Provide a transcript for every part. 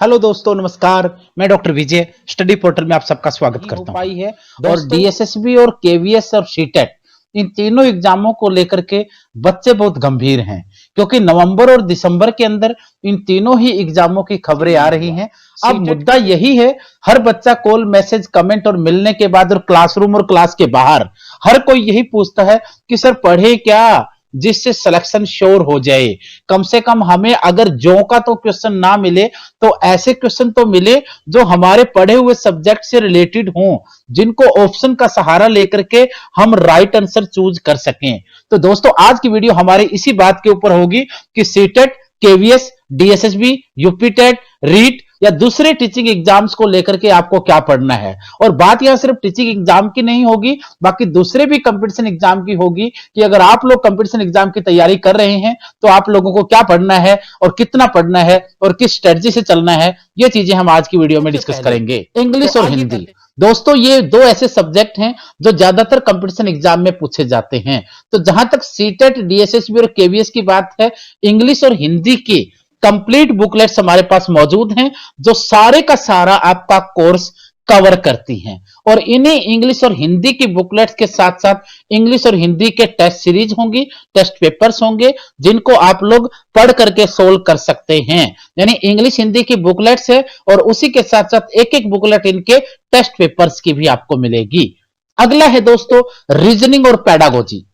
Hello दोस्तों, नमस्कार। मैं डॉक्टर विजय स्टडी पोर्टल में आप सबका स्वागत करता हूं। पाई है और डीएसएसबी और केवीएस और सीटेट इन तीनों एग्जामों को लेकर के बच्चे बहुत गंभीर हैं, क्योंकि नवंबर और दिसंबर के अंदर इन तीनों ही एग्जामों की खबरें आ रही हैं। अब मुद्दा यही है, हर बच्चा कॉल, मैसेज, कमेंट और मिलने के बाद और क्लासरूम और क्लास के बाहर हर कोई यही पूछता है कि सर पढ़े क्या, जिससे सिलेक्शन श्योर हो जाए। कम से कम हमें अगर जो का तो क्वेश्चन ना मिले तो ऐसे क्वेश्चन तो मिले जो हमारे पढ़े हुए सब्जेक्ट से रिलेटेड हों, जिनको ऑप्शन का सहारा लेकर के हम राइट आंसर चूज कर सकें। तो दोस्तों, आज की वीडियो हमारी इसी बात के ऊपर होगी कि CTET, KVS, DSSSB, UPTET, REET या दूसरे टीचिंग एग्जाम्स को लेकर के आपको क्या पढ़ना है। और बात यहां सिर्फ टीचिंग एग्जाम की नहीं होगी, बाकी दूसरे भी कंपटीशन एग्जाम की होगी कि अगर आप लोग कंपटीशन एग्जाम की तैयारी कर रहे हैं तो आप लोगों को क्या पढ़ना है और कितना पढ़ना है और किस स्ट्रेटजी से चलना है। ये चीजें हम आज की वीडियो में डिस्कस करेंगे। इंग्लिश और हिंदी दोस्तों, ये दो ऐसे सब्जेक्ट हैं जो ज्यादातर कंपटीशन एग्जाम में पूछे जाते हैं। तो जहां तक सीटेट, डीएसएसबी और केवीएस की बात है, इंग्लिश और हिंदी की कंप्लीट बुकलेट्स हमारे पास मौजूद हैं, जो सारे का सारा आपका कोर्स कवर करती हैं। और इन्हीं इंग्लिश और हिंदी की बुकलेट्स के साथ साथ इंग्लिश और हिंदी के टेस्ट सीरीज होंगी, टेस्ट पेपर्स होंगे, जिनको आप लोग पढ़ करके सोल्व कर सकते हैं। यानी इंग्लिश हिंदी की बुकलेट्स है और उसी के साथ साथ एक एक बुकलेट इनके टेस्ट पेपर्स की भी आपको मिलेगी। अगला है दोस्तों रीजनिंग और पेडागोजी।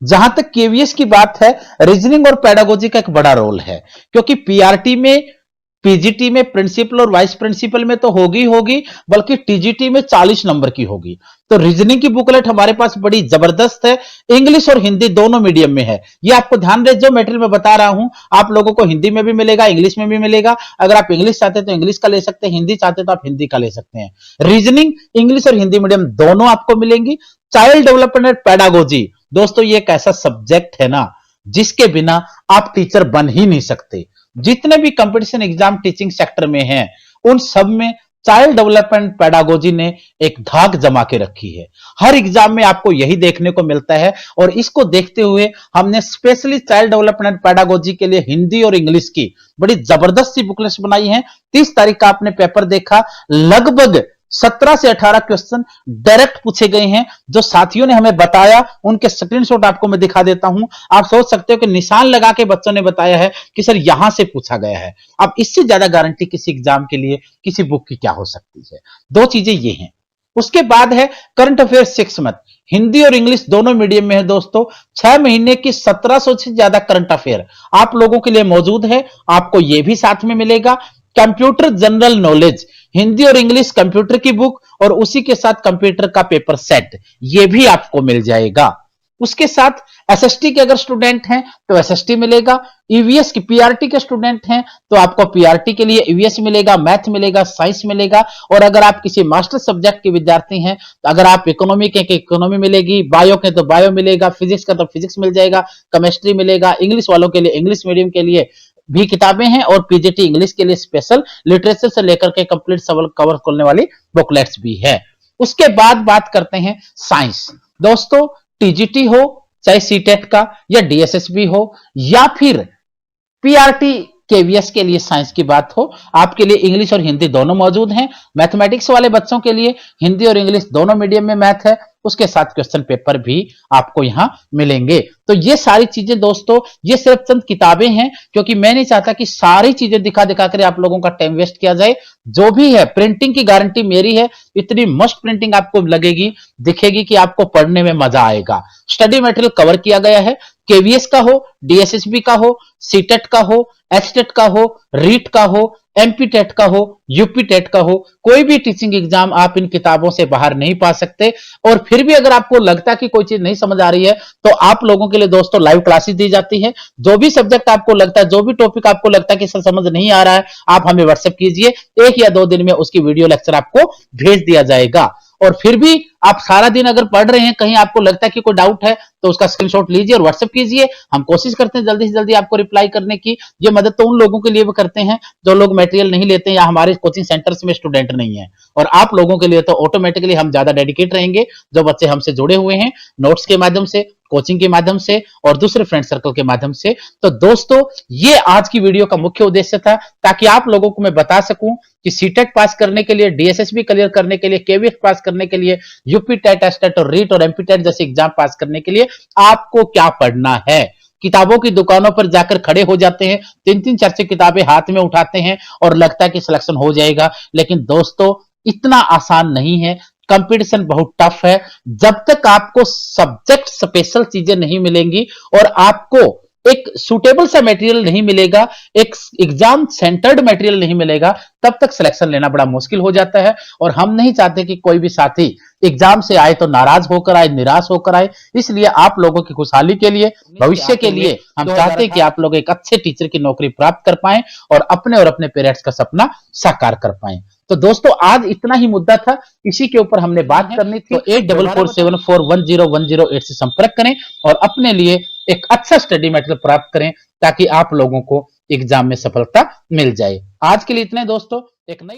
जहां तक केवीएस की बात है, रीजनिंग और पेडागोजी का एक बड़ा रोल है, क्योंकि पीआरटी में, पीजीटी में प्रिंसिपल और वाइस प्रिंसिपल में तो होगी, बल्कि टीजीटी में 40 नंबर की होगी। तो रीजनिंग की बुकलेट हमारे पास बड़ी जबरदस्त है। इंग्लिश और हिंदी दोनों मीडियम में है। ये आपको ध्यान रहे, जो मटेरियल मैं बता रहा हूं आप लोगों को हिंदी में भी मिलेगा, इंग्लिश में भी मिलेगा। अगर आप इंग्लिश चाहते हैं तो इंग्लिश का ले सकते हैं, हिंदी चाहते हैं तो आप हिंदी का ले सकते हैं। रीजनिंग इंग्लिश और हिंदी मीडियम दोनों आपको मिलेंगी। चाइल्ड डेवलपमेंट एंड पेडागोजी दोस्तों, ये एक ऐसा सब्जेक्ट है ना जिसके बिना आप टीचर बन ही नहीं सकते। जितने भी कंपटीशन एग्जाम टीचिंग सेक्टर में हैं, उन सब में चाइल्ड डेवलपमेंट पेडागोजी ने एक धाक जमा के रखी है। हर एग्जाम में आपको यही देखने को मिलता है और इसको देखते हुए हमने स्पेशली चाइल्ड डेवलपमेंट पेडागोजी के लिए हिंदी और इंग्लिश की बड़ी जबरदस्त सी बुकलेट्स बनाई हैं। 30 तारीख का आपने पेपर देखा, लगभग 17 से 18 क्वेश्चन डायरेक्ट पूछे गए हैं। जो साथियों ने हमें बताया उनके स्क्रीनशॉट आपको मैं दिखा देता हूं। आप सोच सकते हो कि निशान लगा के बच्चों ने बताया है कि सर यहां से पूछा गया है। अब इससे ज्यादा गारंटी किसी एग्जाम के लिए किसी बुक की क्या हो सकती है। दो चीजें ये हैं। उसके बाद है करंट अफेयर 6 मंथ, हिंदी और इंग्लिश दोनों मीडियम में है दोस्तों। 6 महीने की 1700 से ज्यादा करंट अफेयर आप लोगों के लिए मौजूद है। आपको यह भी साथ में मिलेगा। कंप्यूटर जनरल नॉलेज, हिंदी और इंग्लिश कंप्यूटर की बुक और उसी के साथ कंप्यूटर का पेपर सेट, ये भी आपको मिल जाएगा। उसके साथ एसएसटी के अगर स्टूडेंट हैं तो एसएसटी मिलेगा। ईवीएस की, पीआरटी के स्टूडेंट हैं तो आपको पीआरटी के लिए ईवीएस मिलेगा, मैथ मिलेगा, साइंस मिलेगा। और अगर आप किसी मास्टर सब्जेक्ट के विद्यार्थी हैं तो अगर आप इकोनॉमी के इकोनॉमी मिलेगी, बायो के तो बायो मिलेगा, फिजिक्स का तो फिजिक्स मिल जाएगा, केमिस्ट्री मिलेगा। इंग्लिश वालों के लिए, इंग्लिश मीडियम के लिए भी किताबें हैं और पीजीटी इंग्लिश के लिए स्पेशल लिटरेचर से लेकर के कंप्लीट सवाल कवर करने वाली बुकलेट्स भी है। उसके बाद बात करते हैं साइंस। दोस्तों, टीजीटी हो चाहे सीटेट का या डीएसएसबी हो या फिर पीआरटी केवीएस के लिए साइंस की बात हो, आपके लिए इंग्लिश और हिंदी दोनों मौजूद हैं। मैथमेटिक्स वाले बच्चों के लिए हिंदी और इंग्लिश दोनों मीडियम में मैथ है। उसके साथ क्वेश्चन पेपर भी आपको यहां मिलेंगे। तो ये सारी चीजें दोस्तों, ये सिर्फ चंद किताबें हैं, क्योंकि मैं नहीं चाहता कि सारी चीजें दिखा दिखा कर आप लोगों का टाइम वेस्ट किया जाए। जो भी है, प्रिंटिंग की गारंटी मेरी है। इतनी मस्त प्रिंटिंग आपको लगेगी, दिखेगी कि आपको पढ़ने में मजा आएगा। स्टडी मटेरियल कवर किया गया है। केवीएस का हो, डीएसएसबी का हो, सीटेट का हो, एचटेट का हो, रीट का हो, एमपीटेट का हो, यूपीटेट का हो, कोई भी टीचिंग एग्जाम आप इन किताबों से बाहर नहीं पा सकते। और फिर भी अगर आपको लगता है कि कोई चीज नहीं समझ आ रही है तो आप लोगों के लिए दोस्तों लाइव क्लासेस दी जाती है। जो भी सब्जेक्ट आपको लगता है, जो भी टॉपिक आपको लगता है कि सर समझ नहीं आ रहा है, आप हमें व्हाट्सएप कीजिए। 1 या 2 दिन में उसकी वीडियो लेक्चर आपको भेज दिया जाएगा। और फिर भी आप सारा दिन अगर पढ़ रहे हैं, कहीं आपको लगता है कि कोई डाउट है तो उसका स्क्रीनशॉट लीजिए और व्हाट्सएप कीजिए। हम कोशिश करते हैं जल्दी से जल्दी आपको रिप्लाई करने की। ये मदद तो उन लोगों के लिए भी करते हैं जो लोग मटेरियल नहीं लेते या हमारे कोचिंग सेंटर्स में स्टूडेंट नहीं है, और आप लोगों के लिए तो ऑटोमेटिकली हम ज्यादा डेडिकेट रहेंगे जो बच्चे हमसे जुड़े हुए हैं नोट्स के माध्यम से, कोचिंग के माध्यम से और दूसरे फ्रेंड सर्कल के माध्यम से। तो दोस्तों, ये आज की वीडियो का मुख्य उद्देश्य था, ताकि आप लोगों को मैं बता सकूं कि सीटेट पास करने के लिए, डीएसएसबी क्लियर करने के लिए, केवीएस पास करने के लिए, यूपी टेट, एसटेट और रीट और एमपी टेट जैसे एग्जाम पास करने के लिए आपको क्या पढ़ना है। किताबों की दुकानों पर जाकर खड़े हो जाते हैं, 3-3 4-4 किताबें हाथ में उठाते हैं और लगता है कि सिलेक्शन हो जाएगा, लेकिन दोस्तों इतना आसान नहीं है। कंपटीशन बहुत टफ है। जब तक आपको सब्जेक्ट स्पेशल चीजें नहीं मिलेंगी और आपको एक सुटेबल सा मटेरियल नहीं मिलेगा, एक एग्जाम सेंटर्ड मटेरियल नहीं मिलेगा, तब तक सिलेक्शन लेना बड़ा मुश्किल हो जाता है। और हम नहीं चाहते कि कोई भी साथी एग्जाम से आए तो नाराज होकर आए, निराश होकर आए। इसलिए आप लोगों की खुशहाली के लिए, भविष्य के लिए हम चाहते हैं कि आप लोग एक अच्छे टीचर की नौकरी प्राप्त कर पाएं और अपने पेरेंट्स का सपना साकार कर पाएं। तो दोस्तों, आज इतना ही मुद्दा था, इसी के ऊपर हमने बात करनी थी। तो 8447410108 से संपर्क करें और अपने लिए एक अच्छा स्टडी मटेरियल प्राप्त करें, ताकि आप लोगों को एग्जाम में सफलता मिल जाए। आज के लिए इतने दोस्तों, एक नई